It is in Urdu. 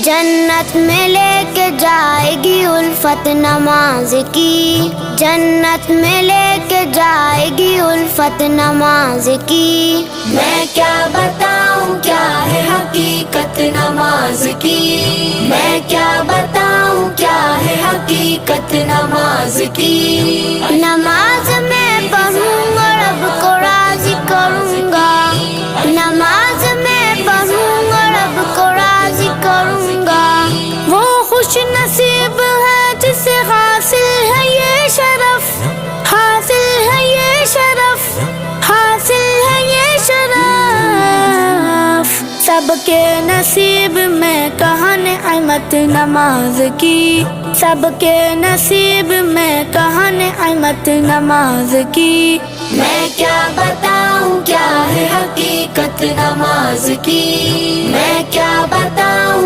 جنت میں لے کے جائے گی الفت نماز کی، جنت میں لے کے جائے گی الفت نماز کی۔ میں کیا بتاؤں کیا ہے حقیقت نماز کی، میں کیا بتاؤں کیا ہے حقیقت نماز کی۔ نماز میں پڑھوں گا رب کو راضی کروں گا، نماز میں پڑھوں گا رب کو راضی کروں گا۔ وہ خوش نصیب ہے جسے حاصل ہے یہ شرف، حاصل ہے یہ شرف، حاصل ہے یہ شرف۔ سب کے نصیب میں کہاں نعمت نماز کی، سب کے نصیب میں کہاں نعمت نماز کی۔ میں کیا بتاؤں کیا ہے حقیقت نماز کی، میں کیا بتاؤں